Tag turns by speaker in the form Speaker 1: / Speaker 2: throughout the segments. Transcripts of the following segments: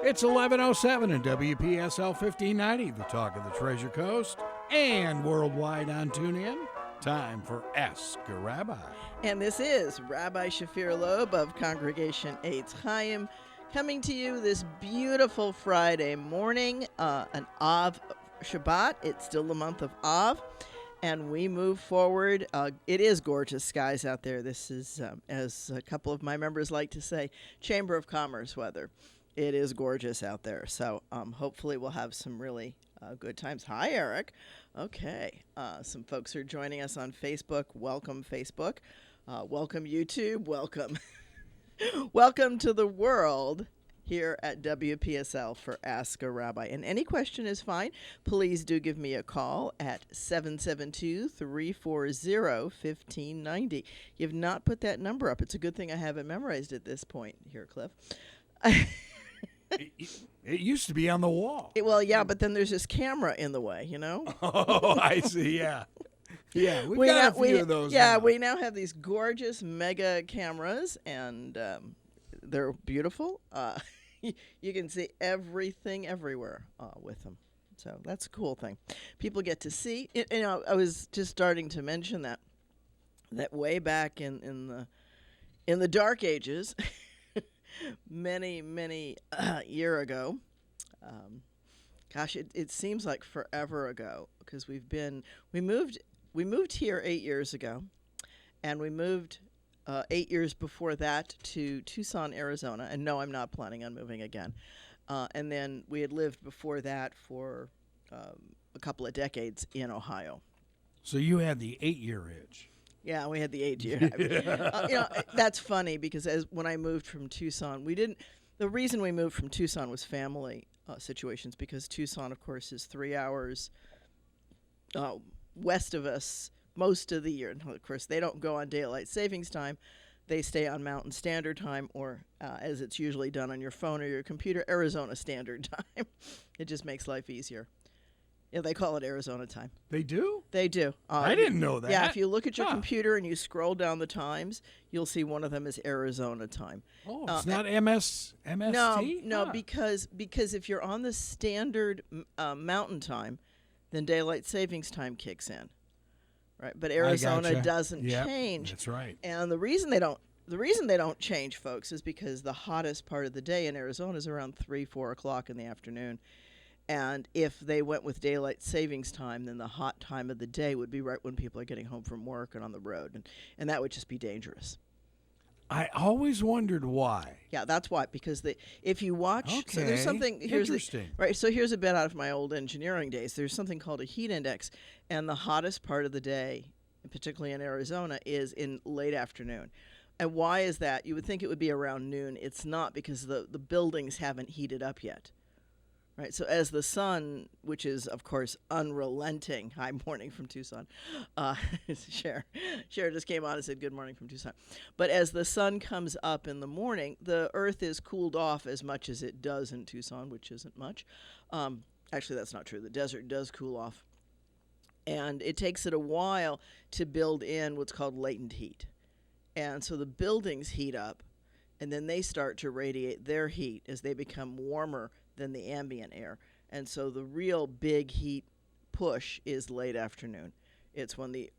Speaker 1: It's 11:07 in WPSL 1590, the talk of the Treasure Coast, and worldwide on TuneIn. Time for Ask a Rabbi.
Speaker 2: And this is Rabbi Shafir Loeb of Congregation Eitz Chaim coming to you this beautiful Friday morning, an Av Shabbat. It's still the month of Av, and we move forward. It is gorgeous skies out there. This is, as a couple of my members like to say, Chamber of Commerce weather. It is gorgeous out there, so hopefully we'll have some really good times. Hi, Eric. Okay, some folks are joining us on Facebook. Welcome, Facebook. Welcome, YouTube. Welcome. Welcome to the world here at WPSL for Ask a Rabbi. And any question is fine. Please do give me a call at 772-340-1590. You've not put that number up. It's a good thing I have it memorized at this point here, Cliff.
Speaker 1: It used to be on the wall.
Speaker 2: Well, yeah, but then there's this camera in the way, you know?
Speaker 1: Oh, I see, yeah. Yeah, we've got a few of those
Speaker 2: Yeah,
Speaker 1: now.
Speaker 2: we now have these gorgeous mega cameras, and they're beautiful. You can see everything everywhere with them. So that's a cool thing. People get to see. I was just starting to mention that way back in the Dark Ages, many year ago. Gosh, it seems like forever ago because we moved here 8 years ago, and we moved 8 years before that to Tucson, Arizona. And no, I'm not planning on moving again. And then we had lived before that for a couple of decades in Ohio.
Speaker 1: So you had the 8-year itch.
Speaker 2: Yeah, we had the 8 year. That's funny because when I moved from Tucson, the reason we moved from Tucson was family situations, because Tucson, of course, is 3 hours west of us most of the year. And of course, they don't go on daylight savings time. They stay on Mountain Standard Time, or as it's usually done on your phone or your computer, Arizona Standard Time. It just makes life easier. Yeah, they call it Arizona time.
Speaker 1: They do?
Speaker 2: They do.
Speaker 1: I didn't know that.
Speaker 2: Yeah, if you look at your computer and you scroll down the times, you'll see one of them is Arizona time.
Speaker 1: Oh, it's not MST?
Speaker 2: No, because if you're on the standard mountain time, then daylight savings time kicks in, right? But Arizona doesn't change.
Speaker 1: That's right.
Speaker 2: And the reason they don't change, folks, is because the hottest part of the day in Arizona is around 3-4 o'clock in the afternoon. And if they went with daylight savings time, then the hot time of the day would be right when people are getting home from work and on the road. And that would just be dangerous.
Speaker 1: I always wondered why.
Speaker 2: Yeah, that's why. Because if you watch, so there's something.
Speaker 1: Interesting.
Speaker 2: Right. So here's a bit out of my old engineering days. There's something called a heat index, and the hottest part of the day, particularly in Arizona, is in late afternoon. And why is that? You would think it would be around noon. It's not, because the buildings haven't heated up yet. Right, so as the sun, which is, of course, unrelenting. Hi, morning from Tucson. Cher just came on and said, good morning from Tucson. But as the sun comes up in the morning, the earth is cooled off as much as it does in Tucson, which isn't much. Actually, that's not true. The desert does cool off. And it takes it a while to build in what's called latent heat. And so the buildings heat up, and then they start to radiate their heat as they become warmer than the ambient air. And so the real big heat push is late afternoon. It's when the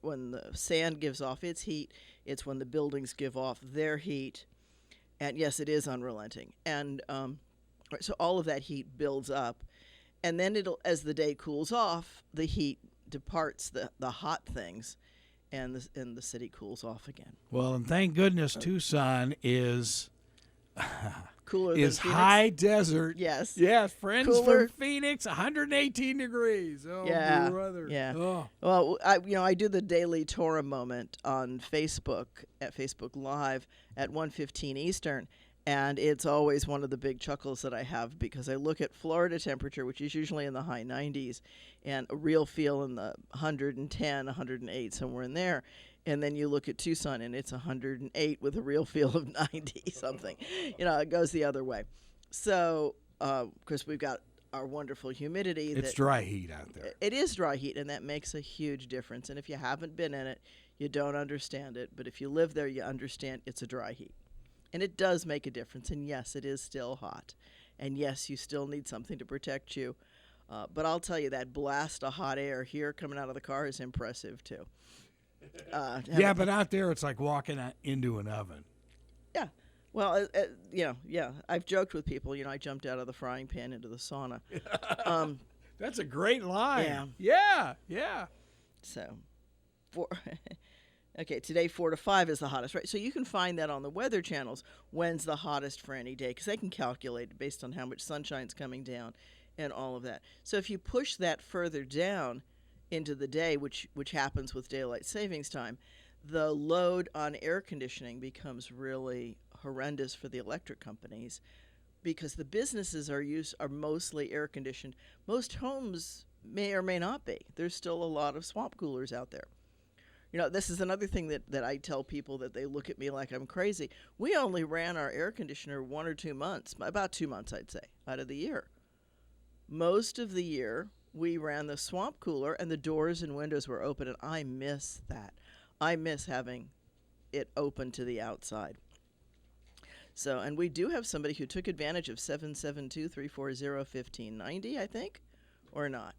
Speaker 2: sand gives off its heat. It's when the buildings give off their heat. And yes, it is unrelenting. And so all of that heat builds up. And then as the day cools off, the heat departs the hot things, and the city cools off again.
Speaker 1: Well, and thank goodness Tucson is
Speaker 2: cooler than Phoenix.
Speaker 1: High desert.
Speaker 2: Yes.
Speaker 1: Yes, friends
Speaker 2: Cooler.
Speaker 1: from Phoenix, 118 degrees. Oh,
Speaker 2: yeah.
Speaker 1: brother.
Speaker 2: Yeah.
Speaker 1: Oh.
Speaker 2: Well, I do the daily Torah moment on Facebook at Facebook Live at 1:15 Eastern, and it's always one of the big chuckles that I have, because I look at Florida temperature, which is usually in the high 90s, and a real feel in the 110, 108, somewhere in there. And then you look at Tucson, and it's 108 with a real feel of 90 something. It goes the other way. So, of course, we've got our wonderful humidity.
Speaker 1: It's dry heat out there.
Speaker 2: It is dry heat, and that makes a huge difference. And if you haven't been in it, you don't understand it. But if you live there, you understand it's a dry heat. And it does make a difference. And yes, it is still hot. And yes, you still need something to protect you. But I'll tell you, that blast of hot air here coming out of the car is impressive, too.
Speaker 1: Yeah, but out there it's like walking into an oven.
Speaker 2: Yeah. Well, yeah. I've joked with people, I jumped out of the frying pan into the sauna.
Speaker 1: That's a great line. Yeah.
Speaker 2: So, okay, today 4 to 5 is the hottest, right? So you can find that on the weather channels. When's the hottest for any day? Because they can calculate it based on how much sunshine's coming down and all of that. So if you push that further down into the day, which happens with daylight savings time, the load on air conditioning becomes really horrendous for the electric companies, because the businesses are mostly air conditioned. Most homes may or may not be. There's still a lot of swamp coolers out there. This is another thing that I tell people, that they look at me like I'm crazy. We only ran our air conditioner 1 or 2 months, about 2 months, I'd say, out of the year. Most of the year, we ran the swamp cooler, and the doors and windows were open, and I miss that. I miss having it open to the outside. So, and we do have somebody who took advantage of 772-340-1590, I think, or not.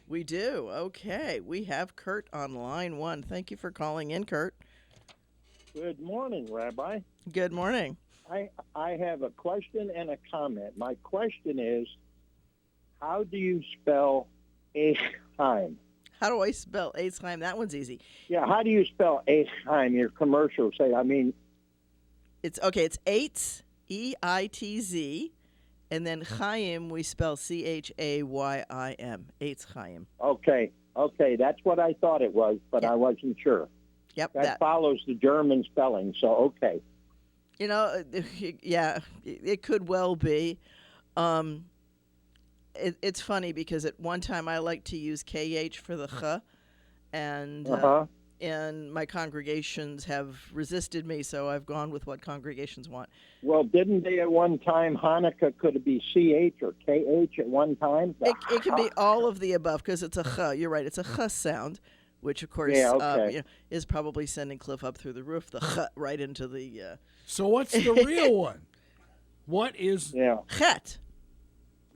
Speaker 2: We do. Okay. We have Kurt on line 1. Thank you for calling in, Kurt.
Speaker 3: Good morning, Rabbi.
Speaker 2: Good morning.
Speaker 3: I have a question and a comment. My question is, how do you spell Eisheim?
Speaker 2: How do I spell Eisheim? That one's easy.
Speaker 3: Yeah, how do you spell Eisheim? Your commercials say,
Speaker 2: It's Eitz, E-I-T-Z, and then Chaim we spell C-H-A-Y-I-M. Eitz Chaim.
Speaker 3: Okay, that's what I thought it was, but I wasn't sure.
Speaker 2: Yep.
Speaker 3: That follows the German spelling, so okay.
Speaker 2: Yeah, it could well be. It's funny because at one time I liked to use KH for the ch, and my congregations have resisted me, so I've gone with what congregations want.
Speaker 3: Well, didn't they at one time, Hanukkah, could it be CH or KH at one time?
Speaker 2: It can be all of the above, because it's a ch. You're right, it's a ch sound, which of course is probably sending Cliff up through the roof, the ch right into the...
Speaker 1: So what's the real one? What is...
Speaker 2: Chet.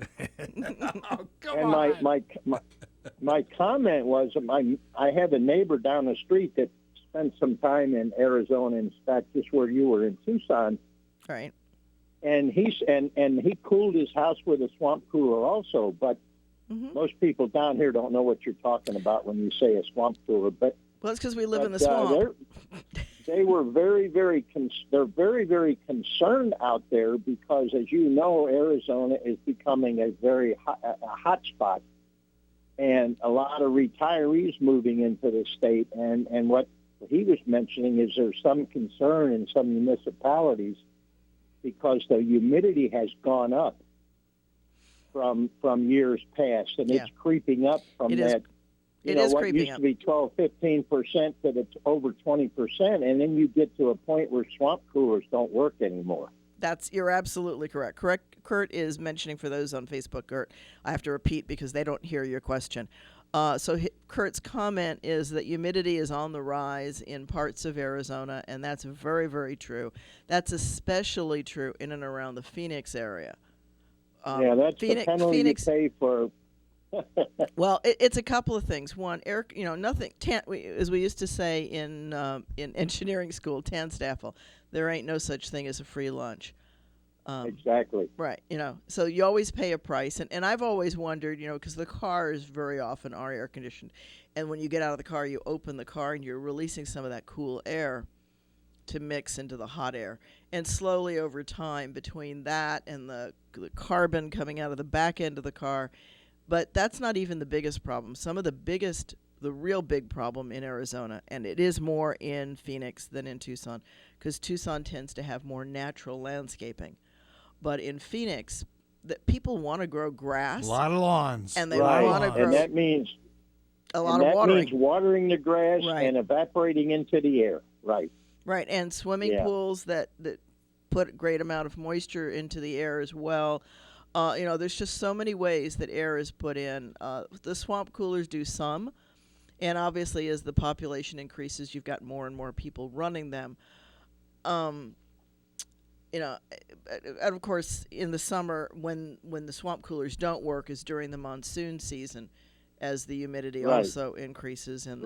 Speaker 1: Oh, come
Speaker 3: and
Speaker 1: on.
Speaker 3: My comment was, I have a neighbor down the street that spent some time in Arizona, in fact, just where you were in Tucson.
Speaker 2: Right.
Speaker 3: And he cooled his house with a swamp cooler also, but most people down here don't know what you're talking about when you say a swamp cooler. But
Speaker 2: well, it's because we live in the swamp.
Speaker 3: They were very, very they're very, very concerned out there because, as you know, Arizona is becoming a very hot spot, and a lot of retirees moving into the state. And what he was mentioning is there's some concern in some municipalities because the humidity has gone up from years past, and it's creeping up from that.
Speaker 2: It is
Speaker 3: what
Speaker 2: creeping
Speaker 3: used to be 12, 15% to the over 20%, and then you get to a point where swamp coolers don't work anymore.
Speaker 2: You're absolutely correct. Kurt is mentioning, for those on Facebook, Kurt, I have to repeat because they don't hear your question. So Kurt's comment is that humidity is on the rise in parts of Arizona, and that's very, very true. That's especially true in and around the Phoenix area.
Speaker 3: That's the penalty you pay for.
Speaker 2: Well, it's a couple of things. One, Eric, nothing. As we used to say in engineering school, Tanstaffel, there ain't no such thing as a free lunch.
Speaker 3: Exactly.
Speaker 2: Right. So you always pay a price, and I've always wondered, because the cars very often are air conditioned, and when you get out of the car, you open the car and you're releasing some of that cool air to mix into the hot air, and slowly over time, between that and the carbon coming out of the back end of the car. But that's not even the biggest problem. The real big problem in Arizona, and it is more in Phoenix than in Tucson, because Tucson tends to have more natural landscaping. But in Phoenix, people want to grow grass.
Speaker 1: A lot of lawns.
Speaker 2: And they want to grow.
Speaker 3: And that means
Speaker 2: a lot of watering.
Speaker 3: That means watering the grass and evaporating into the air. Right.
Speaker 2: Right, and swimming pools that put a great amount of moisture into the air as well. There's just so many ways that air is put in. The swamp coolers do some, and obviously as the population increases, you've got more and more people running them. and of course, in the summer, when the swamp coolers don't work, is during the monsoon season, as the humidity also increases, and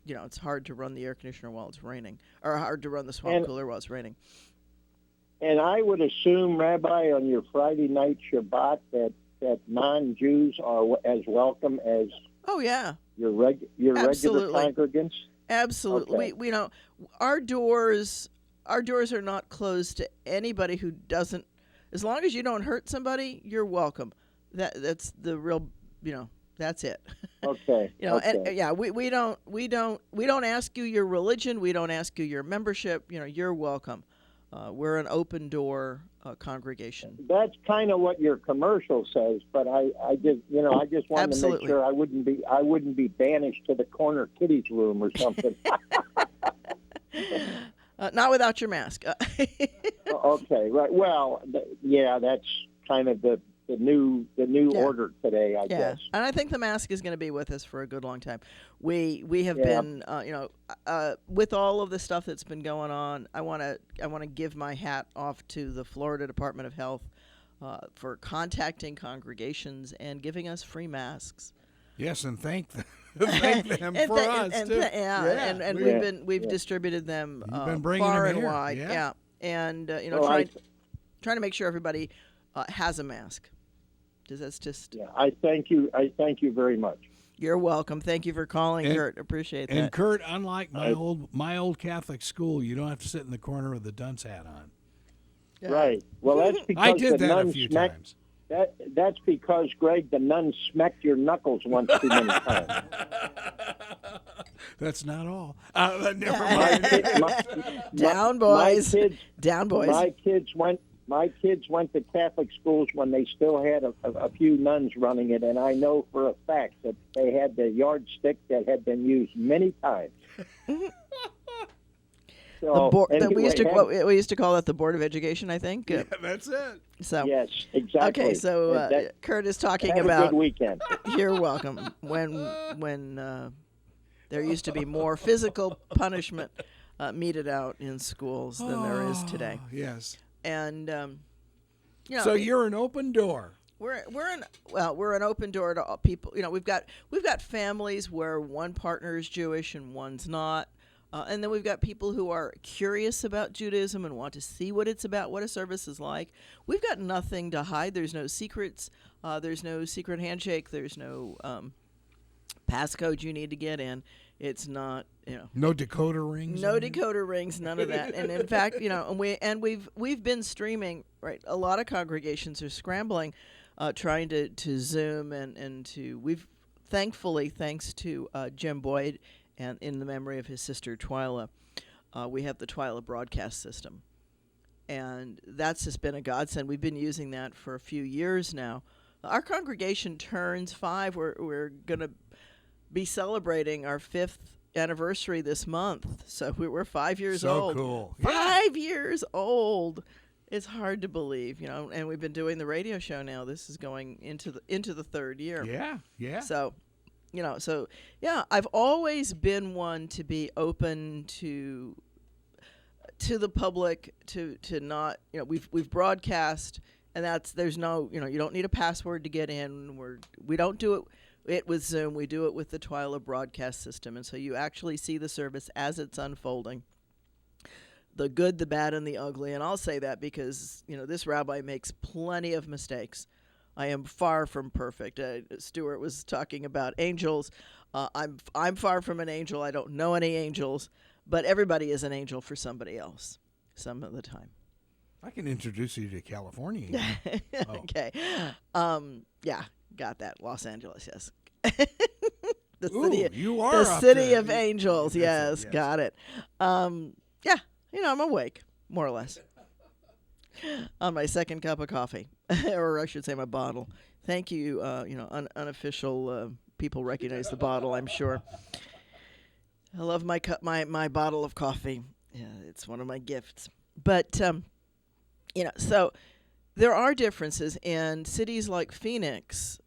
Speaker 2: it's hard to run the air conditioner while it's raining, or hard to run the swamp cooler while it's raining.
Speaker 3: And I would assume, Rabbi, on your Friday night Shabbat that non-Jews are as welcome as your regular congregants.
Speaker 2: Absolutely.
Speaker 3: Okay.
Speaker 2: Our doors are not closed to anybody who doesn't. As long as you don't hurt somebody, you're welcome. That's the real. That's it.
Speaker 3: Okay.
Speaker 2: And we don't ask you your religion. We don't ask you your membership. You're welcome. We're an open door congregation.
Speaker 3: That's kind of what your commercial says, but I just wanted to make sure I wouldn't be banished to the corner kiddies room or something.
Speaker 2: Not without your mask.
Speaker 3: Okay, right. Well, that's kind of the new order today, I guess.
Speaker 2: And I think the mask is going to be with us for a good long time. We have been, with all of the stuff that's been going on, I want to give my hat off to the Florida Department of Health for contacting congregations and giving us free masks.
Speaker 1: Yes, and thank them for us too.
Speaker 2: And we've distributed them far and wide. Yeah. And trying to make sure everybody has a mask. That's just.
Speaker 3: Yeah, I thank you very much.
Speaker 2: You're welcome. Thank you for calling, Kurt. Appreciate that.
Speaker 1: And Kurt, unlike my old Catholic school, you don't have to sit in the corner with the dunce hat on.
Speaker 3: Yeah. Right. Well, that's because
Speaker 1: I did that a few times.
Speaker 3: That's because, Greg, the nun smacked your knuckles once too many times.
Speaker 1: That's not all. Never mind.
Speaker 2: Down, boys. Down, boys.
Speaker 3: My kids went to Catholic schools when they still had a few nuns running it, and I know for a fact that they had the yardstick that had been used many times. So,
Speaker 2: we used to call that the Board of Education, I think.
Speaker 1: Yeah, that's it.
Speaker 2: So
Speaker 3: yes, exactly.
Speaker 2: Okay, so Kurt is talking
Speaker 3: about
Speaker 2: a
Speaker 3: good weekend.
Speaker 2: You're welcome. When there used to be more physical punishment meted out in schools than there is today.
Speaker 1: Yes.
Speaker 2: And
Speaker 1: so you're an open door.
Speaker 2: We're an open door to all people. We've got families where one partner is Jewish and one's not, and then we've got people who are curious about Judaism and want to see what it's about, what a service is like. We've got nothing to hide. There's no secrets. There's no secret handshake. There's no passcode you need to get in. It's not,
Speaker 1: no decoder rings.
Speaker 2: No decoder rings, none of that. And in fact, we've been streaming. Right, a lot of congregations are scrambling, trying to Zoom and to. We've thankfully, thanks to Jim Boyd and in the memory of his sister Twyla, we have the Twyla broadcast system, and that's just been a godsend. We've been using that for a few years now. Our congregation turns 5. We're gonna be celebrating our 5th anniversary this month. So we're 5 years old.
Speaker 1: So cool.
Speaker 2: 5 years old. It's hard to believe, and we've been doing the radio show now. This is going into the 3rd year.
Speaker 1: Yeah.
Speaker 2: So, I've always been one to be open to the public, to not, we've broadcast, and there's no, you don't need a password to get in. We don't do it with Zoom. We do it with the Twyla broadcast system. And so you actually see the service as it's unfolding, the good, the bad, and the ugly. And I'll say that because, this rabbi makes plenty of mistakes. I am far from perfect. Stuart was talking about angels. I'm far from an angel. I don't know any angels, but everybody is an angel for somebody else some of the time.
Speaker 1: I can introduce you to California.
Speaker 2: Okay. Got that. Los Angeles, yes.
Speaker 1: The
Speaker 2: city of angels. Yes, got it. I'm awake, more or less, on my second cup of coffee, or I should say my bottle. Thank you. Unofficial people recognize the bottle, I'm sure. I love my cup, my bottle of coffee. Yeah, it's one of my gifts. But so there are differences in cities like Phoenix.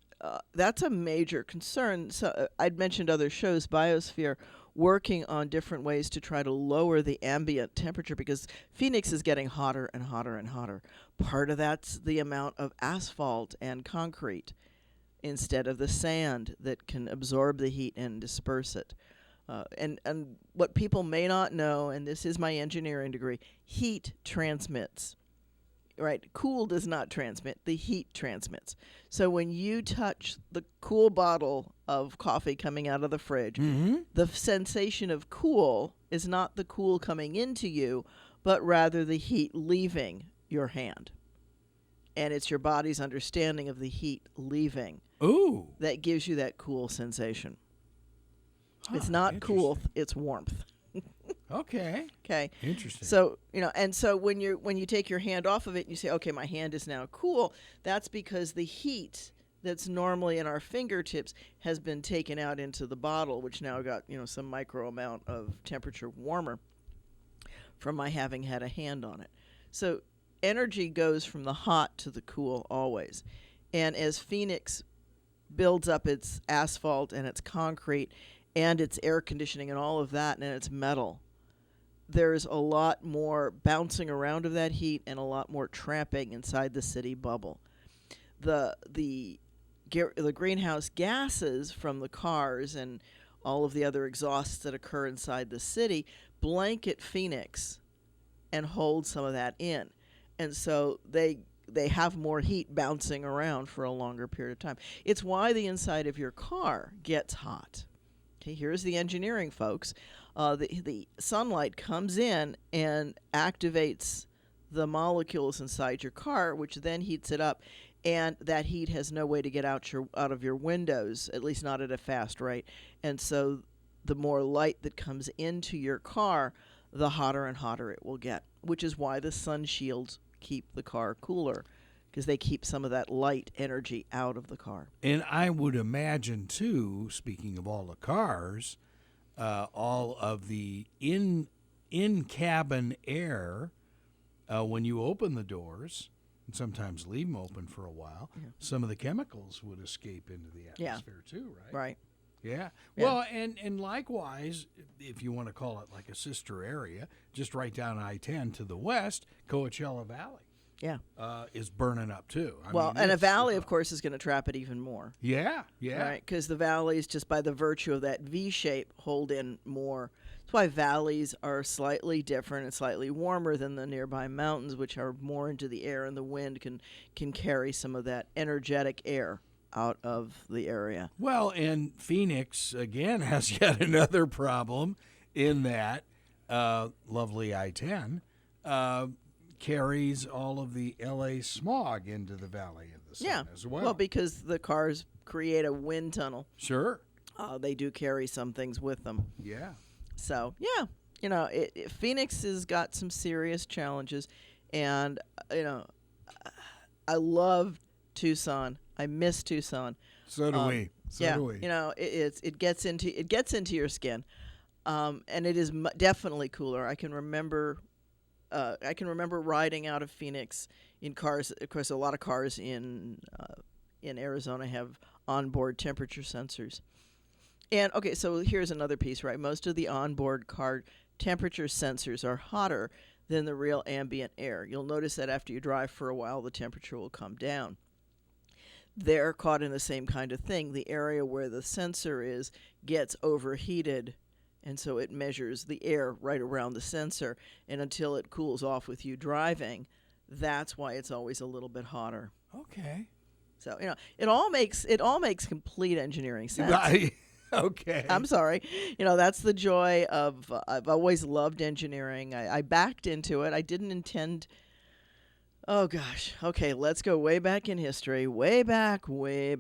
Speaker 2: That's a major concern. So I'd mentioned other shows, Biosphere. working on different ways to try to lower the ambient temperature because Phoenix is getting hotter and hotter and hotter. Part of that's the amount of asphalt and concrete instead of the sand that can absorb the heat and disperse it. And what people may not know, and this is my engineering degree, heat transmits. Right? Cool does not transmit. The heat transmits. So when you touch the cool bottle of coffee coming out of the fridge, the sensation of cool is not the cool coming into you, but rather the heat leaving your hand. And it's your body's understanding of the heat leaving that gives you that cool sensation. It's not cool, it's warmth.
Speaker 1: Okay. Interesting.
Speaker 2: So, and so when you take your hand off of it and you say, okay, my hand is now cool, that's because the heat that's normally in our fingertips has been taken out into the bottle, which now got, some micro amount of temperature warmer from my having had a hand on it. So energy goes from the hot to the cool always. And as Phoenix builds up its asphalt and its concrete and its air conditioning and all of that and its metal, there's a lot more bouncing around of that heat and a lot more trapping inside the city bubble. The greenhouse gases from the cars and all of the other exhausts that occur inside the city blanket Phoenix and hold some of that in. And so they have more heat bouncing around for a longer period of time. It's why the inside of your car gets hot. Okay, here's the engineering, folks. The sunlight comes in and activates the molecules inside your car, which then heats it up, and that heat has no way to get out of your windows, at least not at a fast rate. And so the more light that comes into your car, the hotter and hotter it will get, which is why the sun shields keep the car cooler, because they keep some of that light energy out of the car.
Speaker 1: And I would imagine, too, speaking of all the cars, all of the in-cabin air, when you open the doors, and sometimes leave them open for a while, some of the chemicals would escape into the atmosphere, too, right?
Speaker 2: Right.
Speaker 1: Yeah. Well, and likewise, if you want to call it like a sister area, just right down I-10 to the west, Coachella Valley. Is burning up too. I mean,
Speaker 2: and a valley, of course, is going to trap it even more.
Speaker 1: Yeah.
Speaker 2: Right, because the valleys, just by the virtue of that V shape, hold in more. That's why valleys are slightly different and slightly warmer than the nearby mountains, which are more into the air, and the wind can carry some of that energetic air out of the area.
Speaker 1: Well, and Phoenix, again, has yet another problem in that lovely I-10 carries all of the L.A. smog into the Valley of the Sun as well.
Speaker 2: Well, because the cars create a wind tunnel.
Speaker 1: Sure.
Speaker 2: They do carry some things with them.
Speaker 1: Yeah.
Speaker 2: So, Phoenix has got some serious challenges. And, I love Tucson. I miss Tucson.
Speaker 1: So do we. So do we.
Speaker 2: It gets into your skin. And it is definitely cooler. I can remember riding out of Phoenix in cars. Of course, a lot of cars in Arizona have onboard temperature sensors. And okay, so here's another piece, right? Most of the onboard car temperature sensors are hotter than the real ambient air. You'll notice that after you drive for a while, the temperature will come down. They're caught in the same kind of thing. The area where the sensor is gets overheated, and so it measures the air right around the sensor, and until it cools off with you driving, that's why it's always a little bit hotter.
Speaker 1: Okay.
Speaker 2: So, it all makes complete engineering sense.
Speaker 1: Okay.
Speaker 2: I'm sorry. That's the joy of, I've always loved engineering. I backed into it. I didn't intend, oh gosh. Okay, let's go way back in history. Way back. When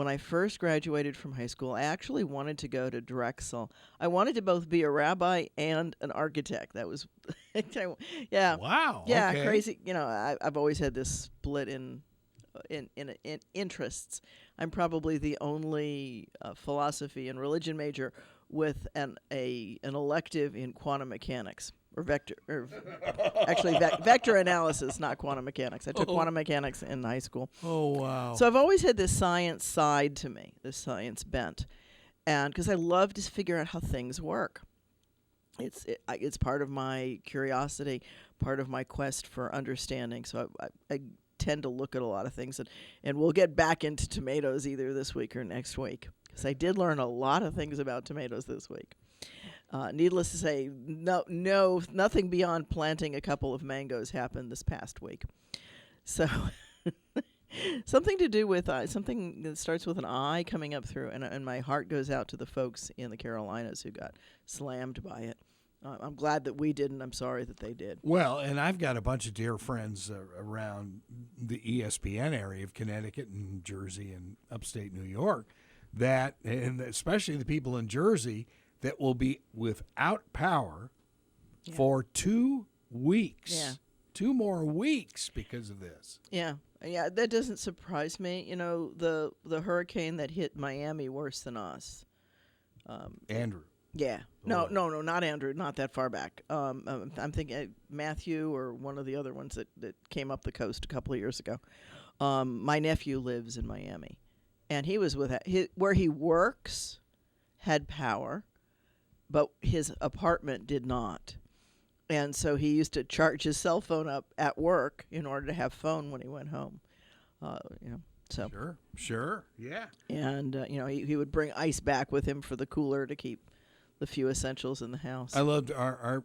Speaker 2: I first graduated from high school, I actually wanted to go to Drexel. I wanted to both be a rabbi and an architect. That was, yeah.
Speaker 1: Wow.
Speaker 2: Yeah,
Speaker 1: okay.
Speaker 2: crazy. I've always had this split in interests. I'm probably the only philosophy and religion major with an elective in quantum mechanics or vector analysis, not quantum mechanics. I took quantum mechanics in high school.
Speaker 1: Oh wow!
Speaker 2: So I've always had this science side to me, this science bent, and because I love to figure out how things work. It's part of my curiosity, part of my quest for understanding. So I tend to look at a lot of things, and we'll get back into tomatoes either this week or next week, because I did learn a lot of things about tomatoes this week. Needless to say, nothing beyond planting a couple of mangoes happened this past week. So something to do with something that starts with an I coming up through, and my heart goes out to the folks in the Carolinas who got slammed by it. I'm glad that we didn't. I'm sorry that they did.
Speaker 1: Well, and I've got a bunch of dear friends around the ESPN area of Connecticut and Jersey and upstate New York, and especially the people in Jersey, that will be without power for 2 weeks.
Speaker 2: Yeah.
Speaker 1: 2 more weeks because of this.
Speaker 2: Yeah, that doesn't surprise me. You know, the hurricane that hit Miami worse than us.
Speaker 1: Andrew.
Speaker 2: Yeah. No, not Andrew, not that far back. I'm thinking Matthew or one of the other ones that came up the coast a couple of years ago. My nephew lives in Miami, and he was where he works had power, but his apartment did not. And so he used to charge his cell phone up at work in order to have phone when he went home. So
Speaker 1: Sure, yeah.
Speaker 2: And he would bring ice back with him for the cooler to keep the few essentials in the house.
Speaker 1: I loved our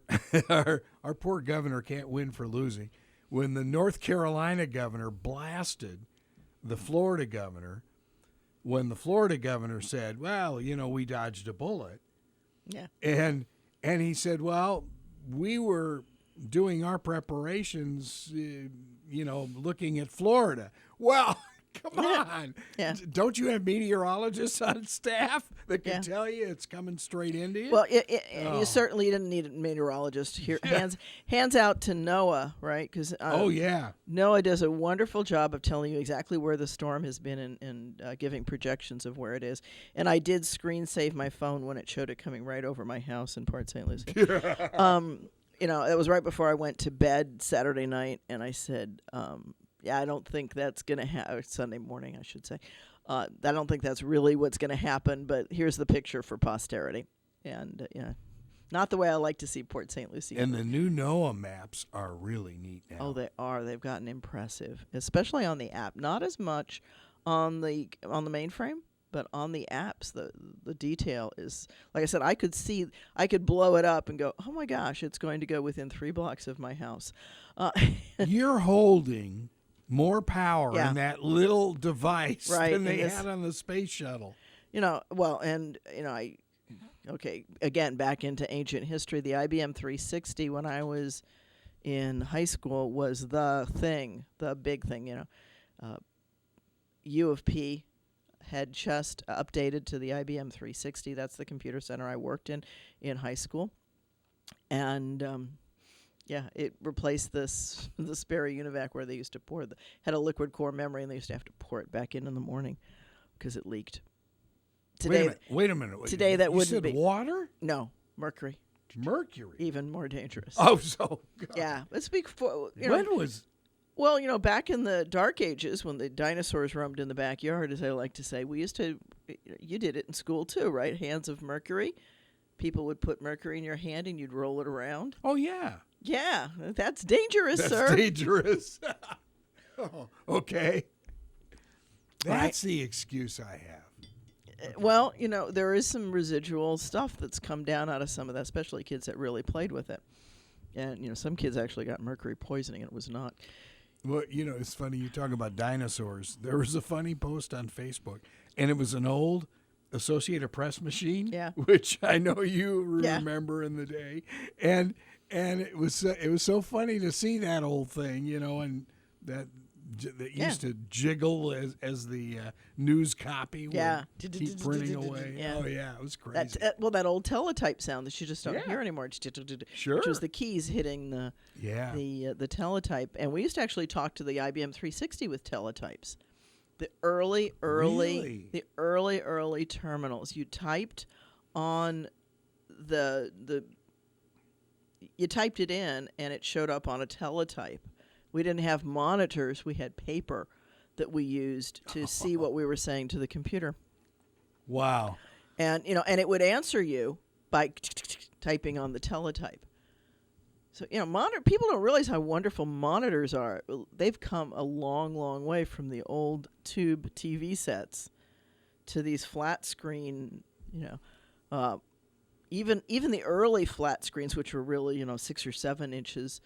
Speaker 1: our poor governor can't win for losing. When the North Carolina governor blasted the Florida governor, when the Florida governor said, "Well, we dodged a bullet," and he said, "Well, we were doing our preparations, looking at Florida." Well, come on.
Speaker 2: Yeah.
Speaker 1: Don't you have meteorologists on staff that can tell you it's coming straight into you?
Speaker 2: Well, you certainly didn't need a meteorologist here. Hands out to NOAA, right? Because NOAA does a wonderful job of telling you exactly where the storm has been and giving projections of where it is. And I did screen save my phone when it showed it coming right over my house in Port St. Lucie. It was right before I went to bed Saturday night, and I said, I don't think that's going to happen. Sunday morning, I should say. I don't think that's really what's going to happen, but here's the picture for posterity. And, not the way I like to see Port St. Lucie.
Speaker 1: And the new NOAA maps are really neat now.
Speaker 2: Oh, they are. They've gotten impressive, especially on the app. Not as much on the mainframe, but on the apps, the detail is, like I said, I could blow it up and go, oh my gosh, it's going to go within 3 blocks of my house.
Speaker 1: You're holding more power in that little device than they had on the space shuttle. Again, back into ancient history, the IBM 360 when I was in high school was the big thing, U of P had just updated to the IBM 360. That's the computer center I worked in high school. And it replaced the Sperry Univac where they used to had a liquid core memory, and they used to have to pour it back in the morning because it leaked. Today, wait a minute.
Speaker 2: Today that wouldn't be
Speaker 1: water?
Speaker 2: No, mercury.
Speaker 1: Mercury.
Speaker 2: Even more dangerous.
Speaker 1: Oh, so God.
Speaker 2: Yeah. Let's speak for back in the dark ages when the dinosaurs roamed in the backyard, as I like to say, you did it in school too, right? Hands of mercury. People would put mercury in your hand and you'd roll it around.
Speaker 1: Oh, yeah.
Speaker 2: Yeah, that's dangerous, sir.
Speaker 1: That's dangerous. Oh, okay. That's the excuse I have.
Speaker 2: Well, there is some residual stuff that's come down out of some of that, especially kids that really played with it. And, some kids actually got mercury poisoning, and it was not.
Speaker 1: Well, it's funny you talk about dinosaurs. There was a funny post on Facebook, and it was an old Associated Press machine, which I know you remember in the day. And it was so funny to see that old thing, and that used to jiggle as the news copy would keep printing away.
Speaker 2: Yeah.
Speaker 1: Oh, yeah, it was crazy.
Speaker 2: That old teletype sound that you just don't hear anymore.
Speaker 1: Sure.
Speaker 2: Which was the keys hitting the teletype. And we used to actually talk to the IBM 360 with teletypes. The early terminals. You typed on you typed it in, and it showed up on a teletype. We didn't have monitors. We had paper that we used to see what we were saying to the computer.
Speaker 1: Wow.
Speaker 2: And and it would answer you by typing on the teletype. So people don't realize how wonderful monitors are. They've come a long, long way from the old tube TV sets to these flat screen. Even the early flat screens, which were really 6 or 7 inches,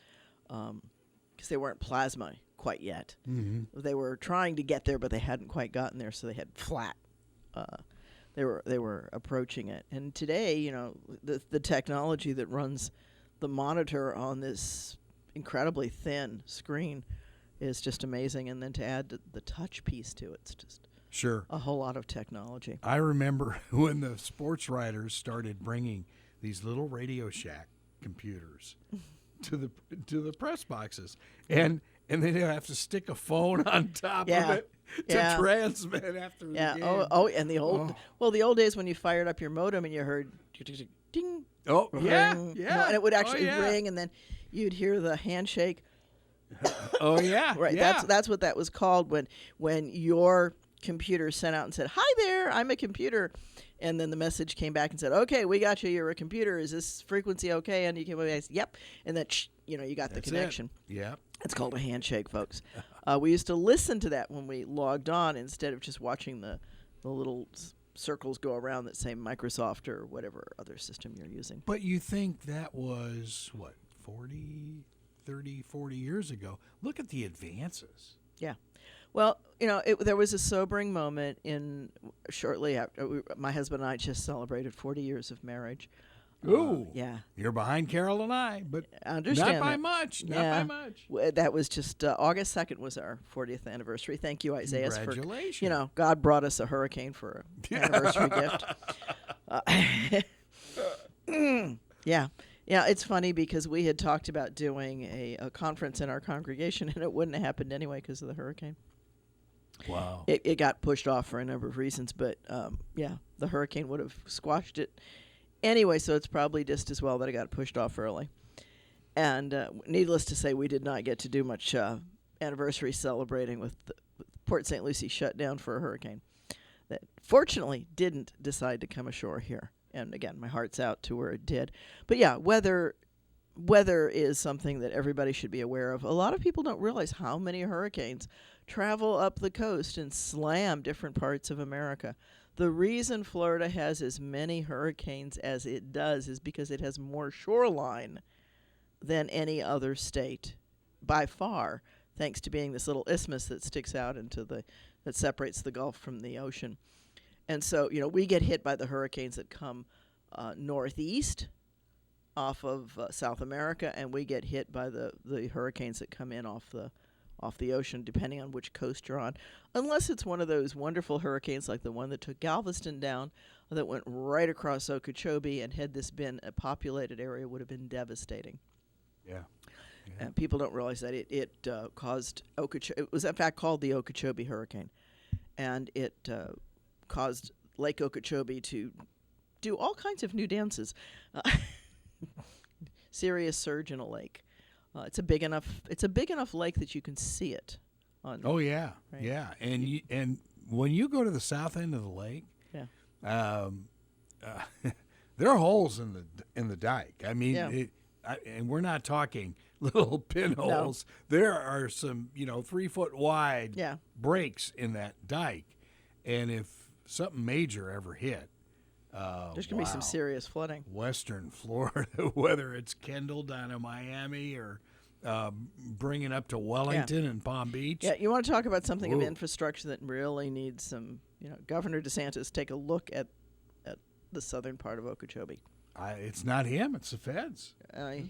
Speaker 2: because they weren't plasma quite yet.
Speaker 1: Mm-hmm.
Speaker 2: They were trying to get there, but they hadn't quite gotten there, so they had flat. They were approaching it, and today, the technology that runs the monitor on this incredibly thin screen is just amazing. And then to add the touch piece to it, it's just
Speaker 1: sure
Speaker 2: a whole lot of technology.
Speaker 1: I remember when the sports writers started bringing these little Radio Shack computers to the press boxes, and they'd have to stick a phone on top of it to transmit after the game.
Speaker 2: And the old days when you fired up your modem and you heard ding.
Speaker 1: Oh,
Speaker 2: ring,
Speaker 1: yeah.
Speaker 2: and it would actually ring, and then you'd hear the handshake.
Speaker 1: Oh, yeah.
Speaker 2: Right.
Speaker 1: Yeah.
Speaker 2: That's what that was called when your computer sent out and said, "Hi there, I'm a computer," and then the message came back and said, "Okay, we got you. You're a computer. Is this frequency okay?" And you came away and said, "Yep," and then you got the connection.
Speaker 1: Yeah.
Speaker 2: It's called a handshake, folks. We used to listen to that when we logged on instead of just watching the little circles go around that say Microsoft or whatever other system you're using.
Speaker 1: But you think that was, 40 years ago. Look at the advances.
Speaker 2: Yeah. Well, there was a sobering moment shortly after my husband and I just celebrated 40 years of marriage.
Speaker 1: Ooh.
Speaker 2: Yeah.
Speaker 1: You're behind Carol and I, but
Speaker 2: I understand
Speaker 1: not by
Speaker 2: that.
Speaker 1: much. Not
Speaker 2: Yeah.
Speaker 1: by much.
Speaker 2: That was just August 2nd was our 40th anniversary. Thank you, Isaiah.
Speaker 1: Congratulations.
Speaker 2: God brought us a hurricane for an anniversary gift. Yeah. Yeah, it's funny because we had talked about doing a conference in our congregation, and it wouldn't have happened anyway because of the hurricane.
Speaker 1: Wow.
Speaker 2: It got pushed off for a number of reasons, but the hurricane would have squashed it anyway, so it's probably just as well that it got pushed off early. And needless to say, we did not get to do much anniversary celebrating with Port St. Lucie shut down for a hurricane that fortunately didn't decide to come ashore here. And again, my heart's out to where it did. But yeah, weather is something that everybody should be aware of. A lot of people don't realize how many hurricanes travel up the coast and slam different parts of America. The reason Florida has as many hurricanes as it does is because it has more shoreline than any other state by far, thanks to being this little isthmus that sticks out that separates the Gulf from the ocean. And so, we get hit by the hurricanes that come northeast off of South America, and we get hit by the hurricanes that come in off the ocean, depending on which coast you're on. Unless it's one of those wonderful hurricanes like the one that took Galveston down, that went right across Okeechobee, and had this been a populated area, would have been devastating.
Speaker 1: Yeah.
Speaker 2: And people don't realize that it caused Okeechobee. It was in fact called the Okeechobee Hurricane, and it caused Lake Okeechobee to do all kinds of new dances. Serious surge in a lake. It's a big enough lake that you can see it.
Speaker 1: Oh yeah,
Speaker 2: right?
Speaker 1: Yeah, and when you go to the south end of the lake, there are holes in the dike. I mean, and we're not talking little pinholes. No. There are some 3 foot wide breaks in that dike, and if something major ever hit,
Speaker 2: there's going to be some serious flooding.
Speaker 1: Western Florida, whether it's Kendall down to Miami or bringing up to Wellington and Palm Beach.
Speaker 2: Yeah, you want to talk about something of infrastructure that really needs some, Governor DeSantis, take a look at the southern part of Okeechobee.
Speaker 1: It's not him, it's the feds.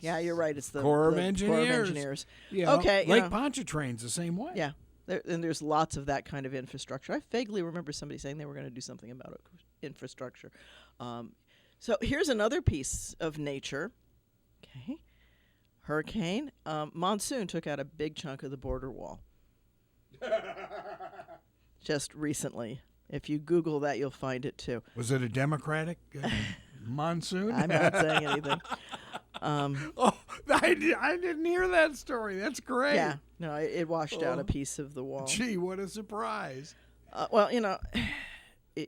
Speaker 2: Yeah, you're right. It's the
Speaker 1: Corps of Engineers. Yeah,
Speaker 2: okay.
Speaker 1: Lake Pontchartrain's the same way.
Speaker 2: Yeah, and there's lots of that kind of infrastructure. I vaguely remember somebody saying they were going to do something about infrastructure. So here's another piece of nature. Okay. Hurricane. Monsoon took out a big chunk of the border wall. Just recently. If you Google that, you'll find it too.
Speaker 1: Was it a Democratic monsoon?
Speaker 2: I'm not saying anything.
Speaker 1: I didn't hear that story. That's great.
Speaker 2: Yeah. No, it washed out a piece of the wall.
Speaker 1: Gee, what a surprise.
Speaker 2: Well,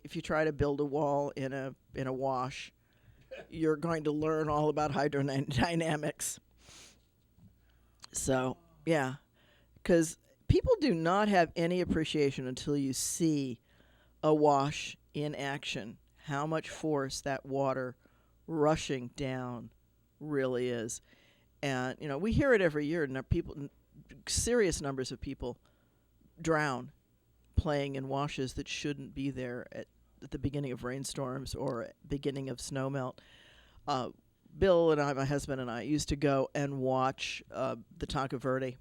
Speaker 2: if you try to build a wall in a wash, you're going to learn all about hydrodynamics. So, yeah, because people do not have any appreciation until you see a wash in action, how much force that water rushing down really is. And, we hear it every year, and serious numbers of people drown playing in washes that shouldn't be there at the beginning of rainstorms or beginning of snowmelt. Bill and I, my husband and I, used to go and watch the Tonka Verde.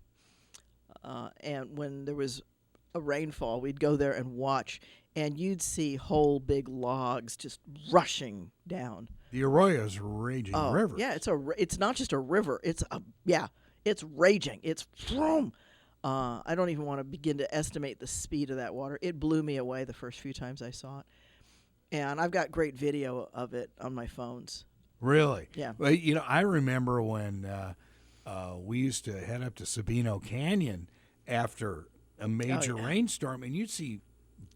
Speaker 2: And when there was a rainfall, we'd go there and watch, and you'd see whole big logs just rushing down.
Speaker 1: The Arroyo's a raging river.
Speaker 2: Yeah, it's not just a river. It's raging. It's vroom. I don't even want to begin to estimate the speed of that water. It blew me away the first few times I saw it. And I've got great video of it on my phones.
Speaker 1: Really?
Speaker 2: Yeah.
Speaker 1: Well, I remember when we used to head up to Sabino Canyon after a major rainstorm, and you'd see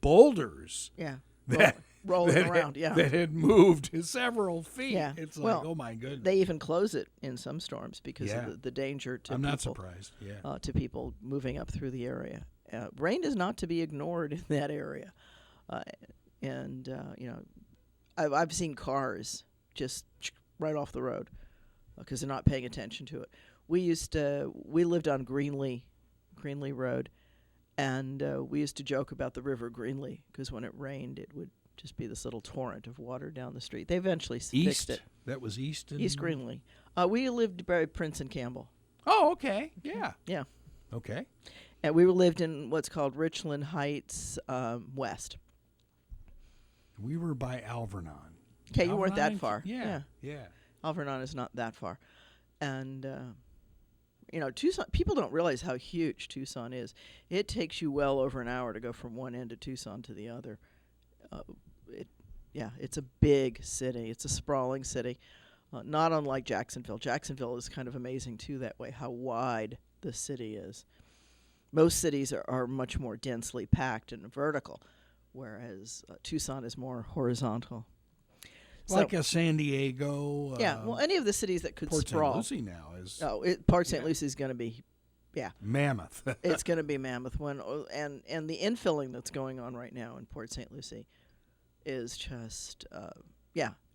Speaker 1: boulders.
Speaker 2: Yeah.
Speaker 1: That
Speaker 2: rolling around, yeah.
Speaker 1: That had moved several feet.
Speaker 2: Yeah.
Speaker 1: It's like, oh my goodness.
Speaker 2: They even close it in some storms because of the danger to
Speaker 1: I'm
Speaker 2: people.
Speaker 1: not surprised. Yeah.
Speaker 2: To people moving up through the area. Rain is not to be ignored in that area. I've seen cars just right off the road because they're not paying attention to it. We lived on Greenlee Road, and we used to joke about the River Greenlee because when it rained, it would just be this little torrent of water down the street. They eventually fixed it.
Speaker 1: That was East?
Speaker 2: East Greenlee. We lived by Prince and Campbell.
Speaker 1: Oh, okay. Yeah.
Speaker 2: Yeah.
Speaker 1: Okay.
Speaker 2: And we lived in what's called Richland Heights West.
Speaker 1: We were by Alvernon.
Speaker 2: Okay, you weren't that far.
Speaker 1: Yeah.
Speaker 2: Alvernon is not that far. And, Tucson, people don't realize how huge Tucson is. It takes you well over an hour to go from one end of Tucson to the other. It's a big city. It's a sprawling city, not unlike Jacksonville. Jacksonville is kind of amazing, too, that way, how wide the city is. Most cities are much more densely packed and vertical, whereas Tucson is more horizontal.
Speaker 1: Like a San Diego.
Speaker 2: Any of the cities that could sprawl.
Speaker 1: Port St. Lucie now is.
Speaker 2: Port St. Lucie is going to be,
Speaker 1: mammoth.
Speaker 2: It's going to be mammoth and the infilling that's going on right now in Port St. Lucie is just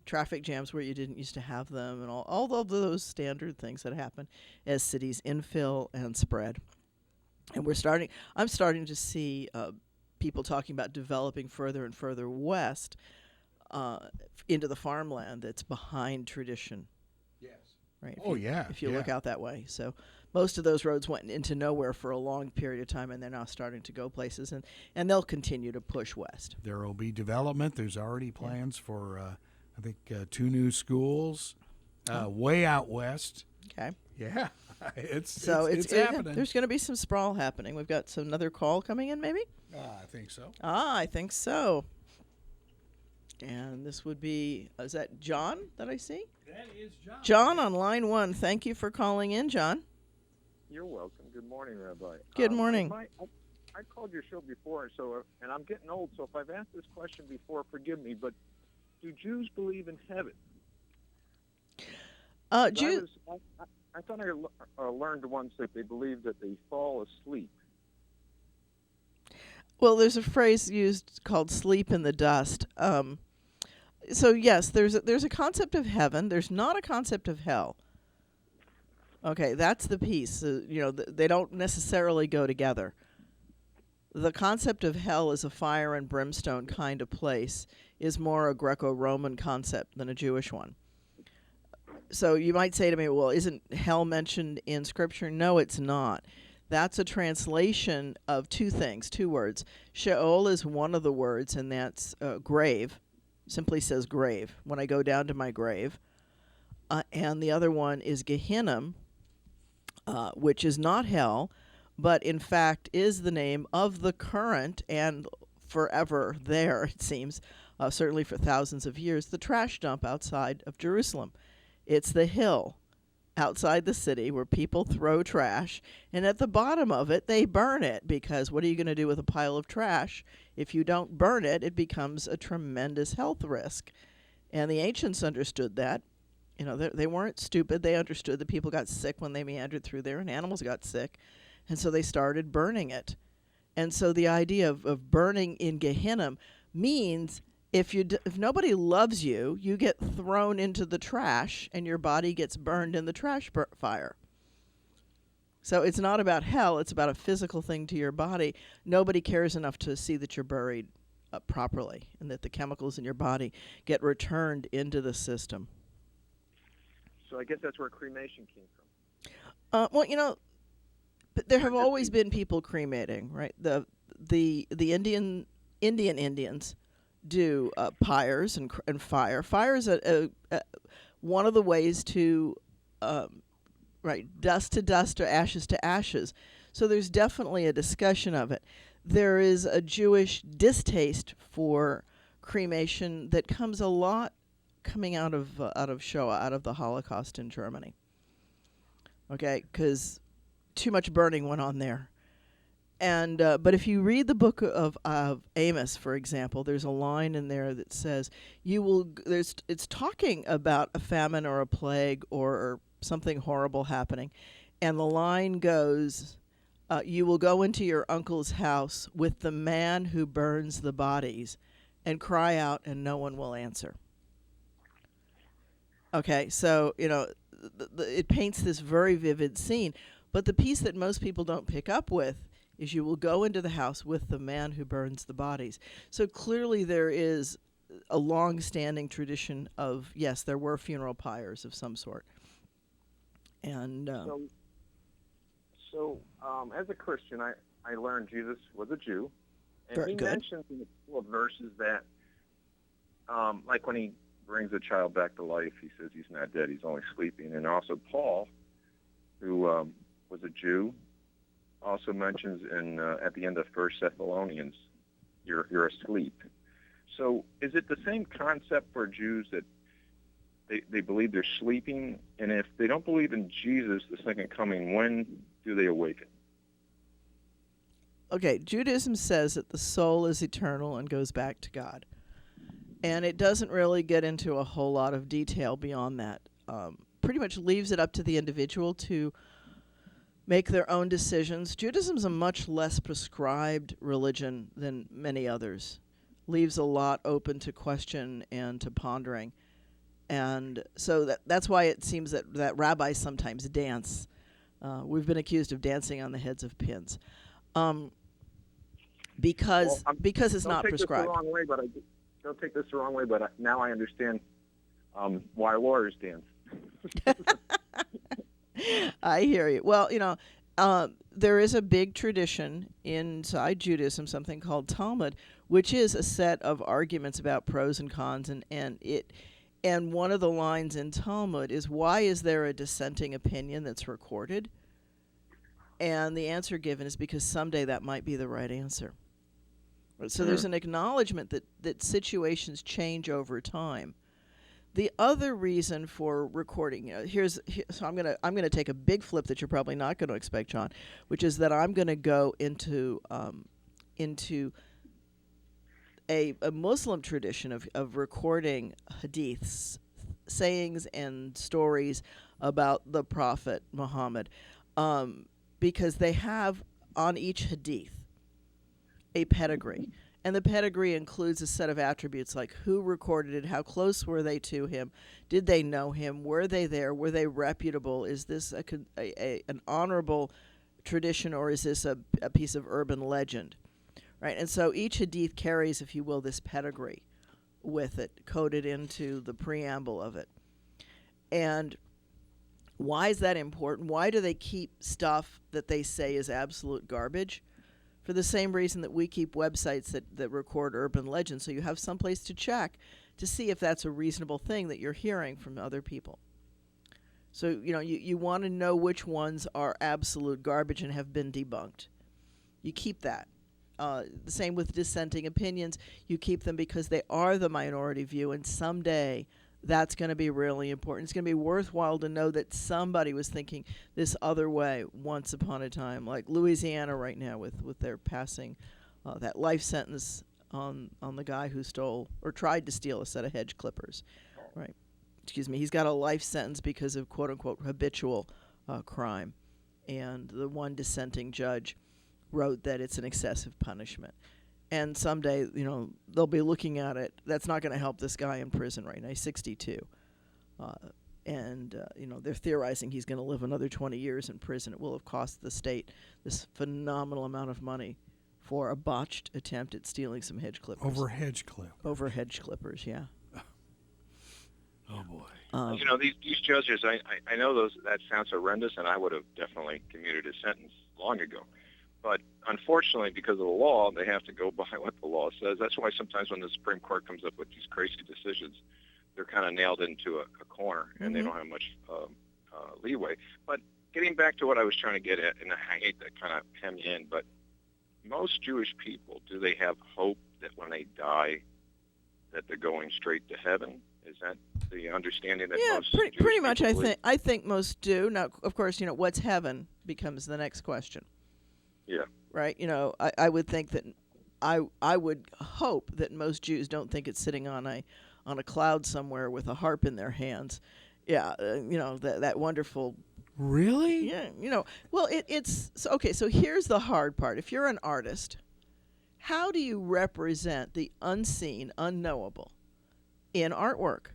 Speaker 2: traffic jams where you didn't used to have them, and all of those standard things that happen as cities infill and spread. And I'm starting to see people talking about developing further and further west into the farmland that's behind tradition.
Speaker 1: Yes.
Speaker 2: Right.
Speaker 1: If
Speaker 2: you look out that way. So most of those roads went into nowhere for a long period of time, and they're now starting to go places, and they'll continue to push west.
Speaker 1: There will be development. There's already plans for, I think, 2 new schools way out west.
Speaker 2: Okay.
Speaker 1: Yeah. It's happening.
Speaker 2: There's going to be some sprawl happening. We've got another call coming in, maybe?
Speaker 1: I think so.
Speaker 2: I think so. And this would be, is that John that I see?
Speaker 1: That is John.
Speaker 2: John on line 1. Thank you for calling in, John.
Speaker 4: You're welcome. Good morning, Rabbi.
Speaker 2: Good morning.
Speaker 4: I called your show before, and I'm getting old, so if I've asked this question before, forgive me, but do Jews believe in heaven?
Speaker 2: Jews.
Speaker 4: I thought I learned once that they believe that they fall asleep.
Speaker 2: Well, there's a phrase used called "sleep in the dust." So yes, there's a concept of heaven. There's not a concept of hell. Okay, that's the piece. They don't necessarily go together. The concept of hell as a fire and brimstone kind of place is more a Greco-Roman concept than a Jewish one. So you might say to me, well, isn't hell mentioned in Scripture? No, it's not. That's a translation of two words. Sheol is one of the words, and that's grave. Simply says grave. When I go down to my grave. And the other one is Gehinnom, which is not hell, but in fact is the name of the current and forever there, it seems, certainly for thousands of years, the trash dump outside of Jerusalem. It's the hill outside the city where people throw trash, and at the bottom of it they burn it, because what are you going to do with a pile of trash? If you don't burn it, it becomes a tremendous health risk. And the ancients understood that. You know, they weren't stupid. They understood that people got sick when they meandered through there, and animals got sick, and so they started burning it. And so the idea of burning in Gehenna means if nobody loves you, you get thrown into the trash and your body gets burned in the trash fire. So it's not about hell, it's about a physical thing to your body. Nobody cares enough to see that you're buried properly and that the chemicals in your body get returned into the system.
Speaker 4: So I guess that's where cremation came from.
Speaker 2: Well, you know, but there have always been people cremating, right? The Indians do pyres and fire. Fire is one of the ways to dust to dust or ashes to ashes. So there's definitely a discussion of it. There is a Jewish distaste for cremation that comes a lot coming out of Shoah, out of the Holocaust in Germany. Okay, because too much burning went on there. And but if you read the book of Amos, for example, there's a line in there that says it's talking about a famine or a plague or something horrible happening, and the line goes, "You will go into your uncle's house with the man who burns the bodies, and cry out, and no one will answer." Okay, so you know it paints this very vivid scene, but the piece that most people don't pick up with is you will go into the house with the man who burns the bodies. So clearly there is a long-standing tradition of, yes, there were funeral pyres of some sort. And
Speaker 4: So as a Christian, I learned Jesus was a Jew. And
Speaker 2: Very
Speaker 4: he
Speaker 2: good.
Speaker 4: mentions in a couple of verses that, like when he brings a child back to life, he says he's not dead, he's only sleeping. And also Paul, who was a Jew, also mentions at the end of 1 Thessalonians, you're asleep. So is it the same concept for Jews that they believe they're sleeping? And if they don't believe in Jesus, the second coming, when do they awaken?
Speaker 2: okay, Judaism says that the soul is eternal and goes back to God. And it doesn't really get into a whole lot of detail beyond that. Pretty much leaves it up to the individual to make their own decisions. Judaism is a much less prescribed religion than many others. Leaves a lot open to question and to pondering. And so that's why it seems that rabbis sometimes dance. We've been accused of dancing on the heads of pins. Because it's not prescribed.
Speaker 4: Don't take this the wrong way, but now I understand why lawyers dance.
Speaker 2: I hear you. Well, you know, there is a big tradition inside Judaism, something called Talmud, which is a set of arguments about pros and cons, and one of the lines in Talmud is, why is there a dissenting opinion that's recorded? And the answer given is because someday that might be the right answer. So there's an acknowledgement that situations change over time. The other reason for recording, so I'm gonna take a big flip that you're probably not going to expect, John, which is that I'm going to go into a Muslim tradition of recording hadiths, sayings and stories about the Prophet Muhammad, because they have on each hadith a pedigree. And the pedigree includes a set of attributes like who recorded it, how close were they to him, did they know him, were they there, were they reputable, is this an honorable tradition, or is this a piece of urban legend, right? And so each hadith carries, if you will, this pedigree with it, coded into the preamble of it. And why is that important? Why do they keep stuff that they say is absolute garbage? For the same reason that we keep websites that record urban legends, so you have someplace to check to see if that's a reasonable thing that you're hearing from other people. So, you know, you want to know which ones are absolute garbage and have been debunked. You keep that. The same with dissenting opinions. You keep them because they are the minority view, and someday That's going to be really important. It's going to be worthwhile to know that somebody was thinking this other way once upon a time, like Louisiana right now with their passing that life sentence on the guy who stole or tried to steal a set of hedge clippers, right? Excuse me. He's got a life sentence because of quote unquote habitual crime, and the one dissenting judge wrote that it's an excessive punishment. And someday, they'll be looking at it. That's not going to help this guy in prison right now. He's 62. They're theorizing he's going to live another 20 years in prison. It will have cost the state this phenomenal amount of money for a botched attempt at stealing some hedge clippers.
Speaker 1: Over hedge clippers, yeah. Oh, boy.
Speaker 4: These judges, I know that sounds horrendous, and I would have definitely commuted a sentence long ago. But unfortunately, because of the law, they have to go by what the law says. That's why sometimes when the Supreme Court comes up with these crazy decisions, they're kind of nailed into a corner, and they don't have much leeway. But getting back to what I was trying to get at, and I hate to kind of hem you in, but most Jewish people, do they have hope that when they die that they're going straight to heaven? Is that the understanding that most Jewish
Speaker 2: pretty much
Speaker 4: people believe?
Speaker 2: I think most do. Now, of course, what's heaven becomes the next question.
Speaker 4: Yeah.
Speaker 2: Right? I would think that I would hope that most Jews don't think it's sitting on a cloud somewhere with a harp in their hands. Yeah, that wonderful.
Speaker 1: Really?
Speaker 2: Yeah, well, it's so, okay, so here's the hard part. If you're an artist, how do you represent the unseen, unknowable in artwork?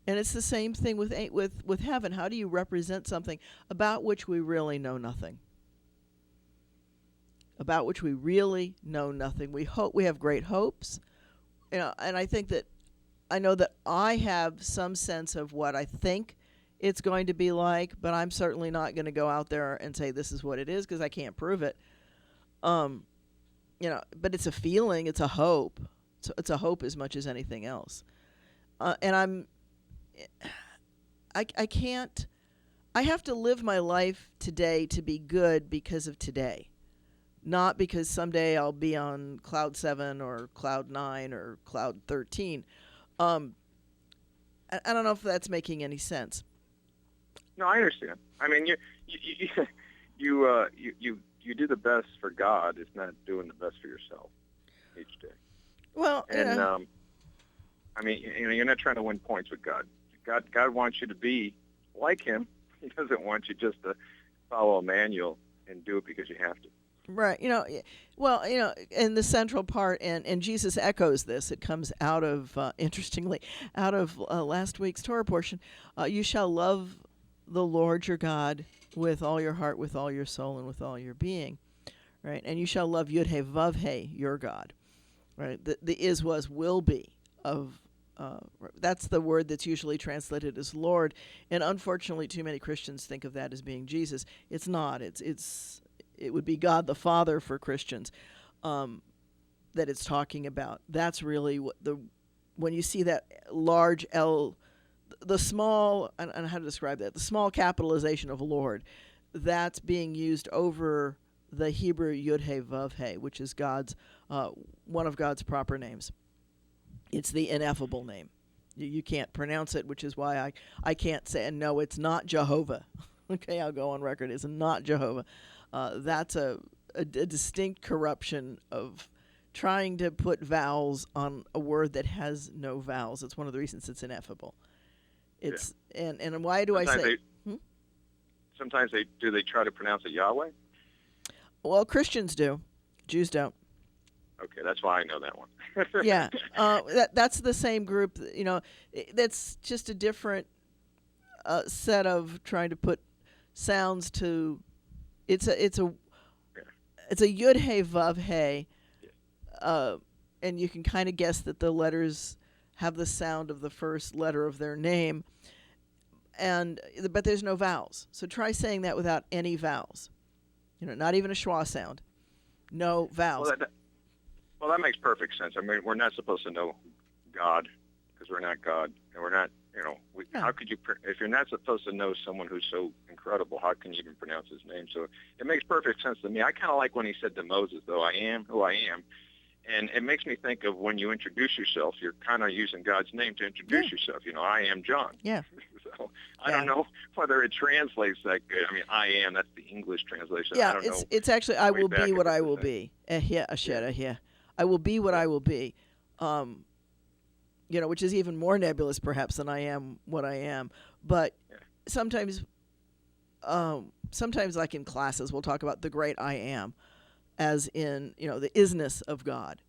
Speaker 2: And it's the same thing with heaven. How do you represent something about which we really know nothing? About which we really know nothing. We have great hopes, and I know that I have some sense of what I think it's going to be like, but I'm certainly not going to go out there and say this is what it is because I can't prove it. But it's a feeling, it's a hope. It's a hope as much as anything else. And I can't. I have to live my life today to be good because of today. Not because someday I'll be on cloud 7 or cloud 9 or cloud 13. I don't know if that's making any sense.
Speaker 4: No, I understand. I mean, you do the best for God. It's not doing the best for yourself each day.
Speaker 2: Well,
Speaker 4: and you're not trying to win points with God. God wants you to be like Him. He doesn't want you just to follow a manual and do it because you have to.
Speaker 2: Right. And the central part, and Jesus echoes this. It comes out of, interestingly, out of last week's Torah portion. You shall love the Lord your God with all your heart, with all your soul, and with all your being. Right. And you shall love Yud-He Vav-He, your God. Right. The is, was, will be of. That's the word that's usually translated as Lord. And unfortunately, too many Christians think of that as being Jesus. It's not. It would be God the Father for Christians that it's talking about. That's really when you see that large L, the small, I don't know how to describe that, the small capitalization of Lord, that's being used over the Hebrew Yud-He Vav-He, which is one of God's proper names. It's the ineffable name. You can't pronounce it, which is why I can't say, and no, it's not Jehovah. Okay, I'll go on record. It's not Jehovah. That's a distinct corruption of trying to put vowels on a word that has no vowels. It's one of the reasons it's ineffable. It's and why do
Speaker 4: sometimes
Speaker 2: I say?
Speaker 4: Sometimes they try to pronounce it Yahweh?
Speaker 2: Well, Christians do. Jews don't.
Speaker 4: Okay, that's why I know that one.
Speaker 2: Yeah, that's the same group. That's just a different set of trying to put sounds to. It's a Yud-He Vav-He, and you can kind of guess that the letters have the sound of the first letter of their name, but there's no vowels. So try saying that without any vowels. Not even a schwa sound. No vowels.
Speaker 4: Well, that makes perfect sense. I mean, we're not supposed to know God because we're not God, and we're not. How could you? If you're not supposed to know someone who's so incredible, how can you even pronounce his name? So it makes perfect sense to me. I kind of like when he said to Moses, "Though I am who I am," And it makes me think of when you introduce yourself, you're kind of using God's name to introduce yourself. I am John.
Speaker 2: Yeah.
Speaker 4: So I don't know whether it translates that good. I mean, I am, that's the English translation. I don't know.
Speaker 2: It's actually, I will
Speaker 4: way back
Speaker 2: be what
Speaker 4: if
Speaker 2: I
Speaker 4: it's
Speaker 2: will
Speaker 4: the
Speaker 2: be. I will be what I will be. Which is even more nebulous perhaps than I am what I am. But sometimes like in classes, we'll talk about the great I am as in, the isness of God.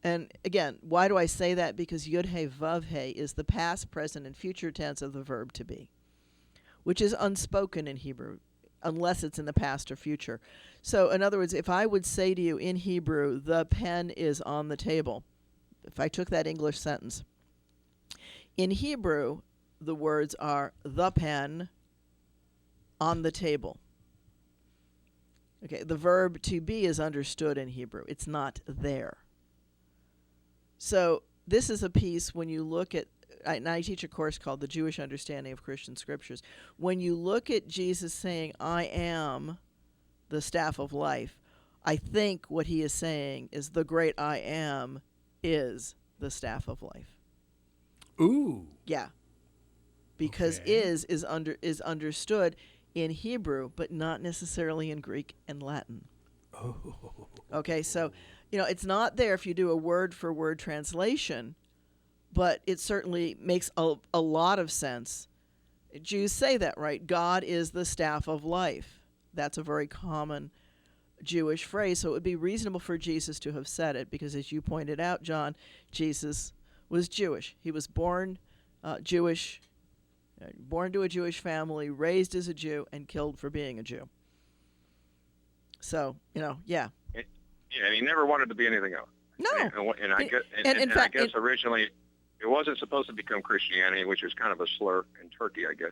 Speaker 2: And again, why do I say that? Because Yud He Vav He is the past, present, and future tense of the verb to be, which is unspoken in Hebrew unless it's in the past or future. So in other words, if I would say to you in Hebrew, the pen is on the table, if I took that English sentence, in Hebrew, the words are the pen on the table. Okay, the verb to be is understood in Hebrew. It's not there. So this is a piece when you look at, and I teach a course called The Jewish Understanding of Christian Scriptures. When you look at Jesus saying, I am the staff of life, I think what he is saying is the great I am is the staff of life.
Speaker 1: Ooh.
Speaker 2: Yeah. Because
Speaker 1: Okay.
Speaker 2: is understood in Hebrew, but not necessarily in Greek and Latin.
Speaker 1: Oh.
Speaker 2: Okay, so, it's not there if you do a word-for-word translation, but it certainly makes a lot of sense. Jews say that, right? God is the staff of life. That's a very common Jewish phrase, so it would be reasonable for Jesus to have said it, because as you pointed out, John, Jesus was Jewish. He was born Jewish, born to a Jewish family, raised as a Jew, and killed for being a Jew. So, yeah.
Speaker 4: And he never wanted to be anything else.
Speaker 2: No.
Speaker 4: And I guess originally it wasn't supposed to become Christianity, which is kind of a slur in Turkey, I guess.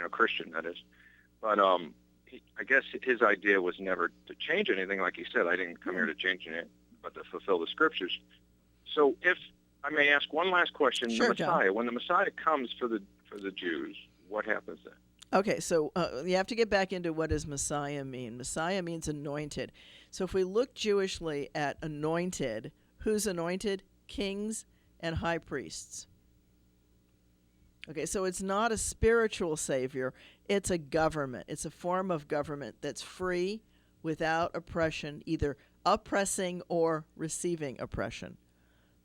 Speaker 4: Christian, that is. But I guess his idea was never to change anything. Like he said, I didn't come here to change anything, but to fulfill the Scriptures. So if I may ask one last question,
Speaker 2: Sure,
Speaker 4: the Messiah,
Speaker 2: John.
Speaker 4: when the Messiah comes for the Jews, what happens then?
Speaker 2: Okay, so you have to get back into what does Messiah mean. Messiah means anointed. So if we look Jewishly at anointed, who's anointed? Kings and high priests. Okay, so it's not a spiritual savior. It's a government. It's a form of government that's free, without oppression, either oppressing or receiving oppression.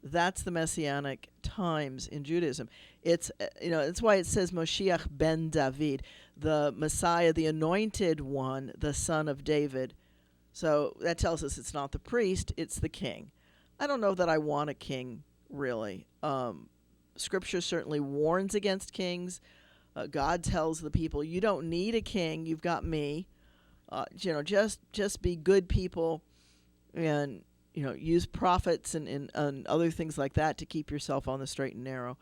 Speaker 2: That's the messianic times in Judaism. It's it's why it says Moshiach ben David, the Messiah, the anointed one, the son of David. So that tells us it's not the priest, it's the king. I don't know that I want a king, really. Scripture certainly warns against kings. God tells the people, you don't need a king, you've got me. Just be good people and use prophets and other things like that to keep yourself on the straight and narrow.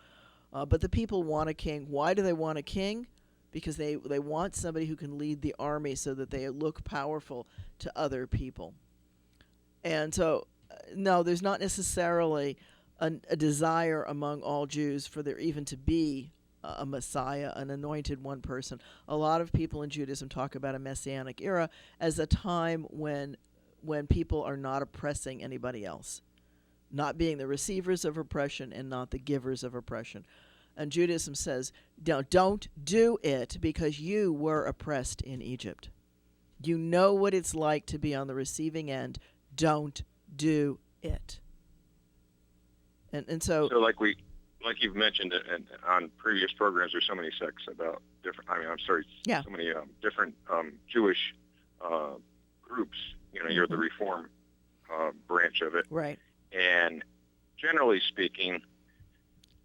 Speaker 2: But the people want a king. Why do they want a king? Because they want somebody who can lead the army so that they look powerful to other people. And so, no, there's not necessarily a desire among all Jews for there even to be a Messiah, an anointed one person. A lot of people in Judaism talk about a messianic era as a time when people are not oppressing anybody else, not being the receivers of oppression and not the givers of oppression. And Judaism says, don't do it because you were oppressed in Egypt. You know what it's like to be on the receiving end. Don't do it. And so
Speaker 4: like you've mentioned on previous programs, there's so many sects about different. So many different Jewish groups. You're the Reform branch of it,
Speaker 2: right?
Speaker 4: And generally speaking,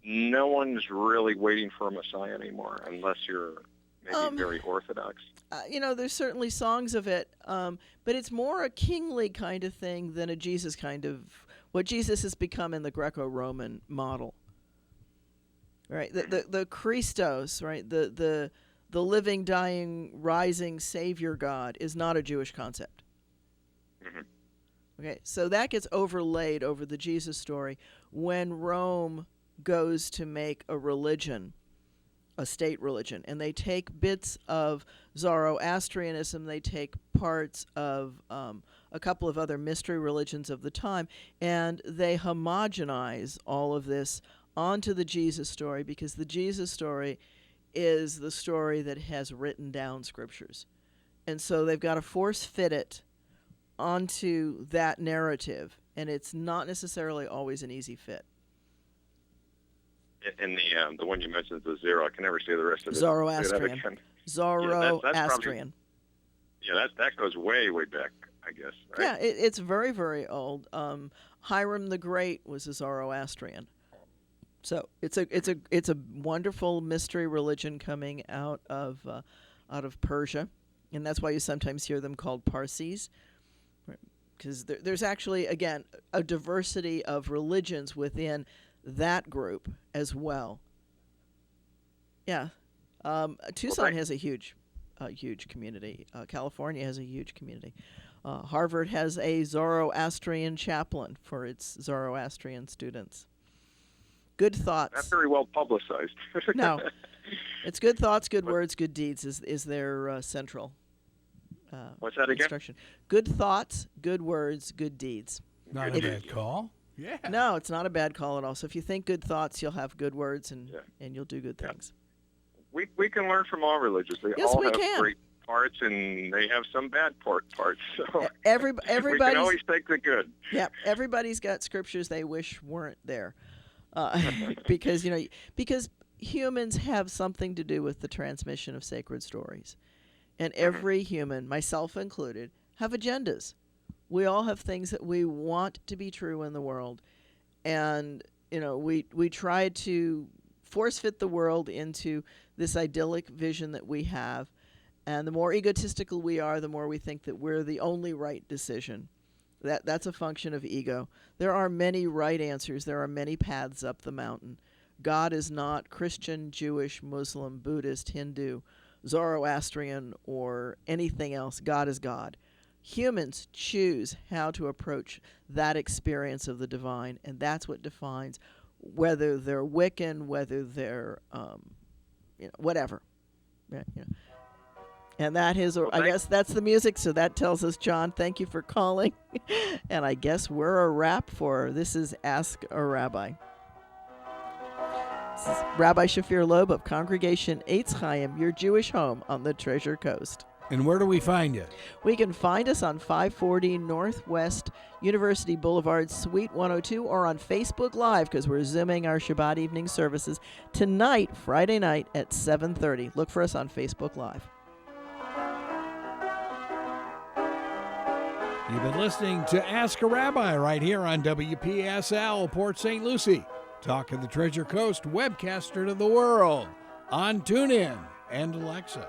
Speaker 4: no one's really waiting for a Messiah anymore, unless you're maybe very Orthodox.
Speaker 2: There's certainly songs of it, but it's more a kingly kind of thing than a Jesus kind of what Jesus has become in the Greco-Roman model. Right, the Christos, right, the living, dying, rising Savior God is not a Jewish concept.
Speaker 4: Mm-hmm.
Speaker 2: Okay, so that gets overlaid over the Jesus story when Rome goes to make a religion a state religion, and they take bits of Zoroastrianism, they take parts of a couple of other mystery religions of the time, and they homogenize all of this onto the Jesus story, because the Jesus story is the story that has written down scriptures. And so they've got to force fit it onto that narrative, and it's not necessarily always an easy fit.
Speaker 4: And the one you mentioned, the Zero, I can never say the rest of it.
Speaker 2: Zoroastrian. Zoroastrian.
Speaker 4: Yeah, that goes way, way back, I guess. Right?
Speaker 2: Yeah, it's very, very old. Hiram the Great was a Zoroastrian. So it's a wonderful mystery religion coming out of Persia, and that's why you sometimes hear them called Parsis, because there's actually, again, a diversity of religions within that group as well. Yeah, Tucson has a huge community. California has a huge community. Harvard has a Zoroastrian chaplain for its Zoroastrian students. Good thoughts.
Speaker 4: Not very well publicized.
Speaker 2: No, it's good thoughts, good words, good deeds is their central.
Speaker 4: What's that again?
Speaker 2: Instruction. Good thoughts, good words, good deeds.
Speaker 1: Not a bad call. Yeah.
Speaker 2: No, it's not a bad call at all. So if you think good thoughts, you'll have good words, and you'll do good things.
Speaker 4: We can learn from all religions. They all have great parts, and they have some bad parts. So
Speaker 2: everybody
Speaker 4: we can always take the good.
Speaker 2: Yeah, everybody's got scriptures they wish weren't there, because humans have something to do with the transmission of sacred stories, and every human, myself included, have agendas. We all have things that we want to be true in the world, and we try to force fit the world into this idyllic vision that we have, and the more egotistical we are, the more we think that we're the only right decision. That's a function of ego. There are many right answers. There are many paths up the mountain. God is not Christian, Jewish, Muslim, Buddhist, Hindu, Zoroastrian, or anything else. God is God. Humans choose how to approach that experience of the divine, and that's what defines whether they're Wiccan, whether they're whatever. And that is, I guess that's the music, so that tells us, John, thank you for calling. And I guess we're a wrap for This is Ask a Rabbi. This is Rabbi Shafir Loeb of Congregation Eitz Chaim, your Jewish home on the Treasure Coast.
Speaker 1: And where do we find you?
Speaker 2: We can find us on 540 Northwest University Boulevard, Suite 102, or on Facebook Live, because we're Zooming our Shabbat evening services tonight, Friday night at 7:30. Look for us on Facebook Live.
Speaker 1: You've been listening to Ask a Rabbi right here on WPSL, Port St. Lucie. Talk of the Treasure Coast, webcaster to the world on TuneIn and Alexa.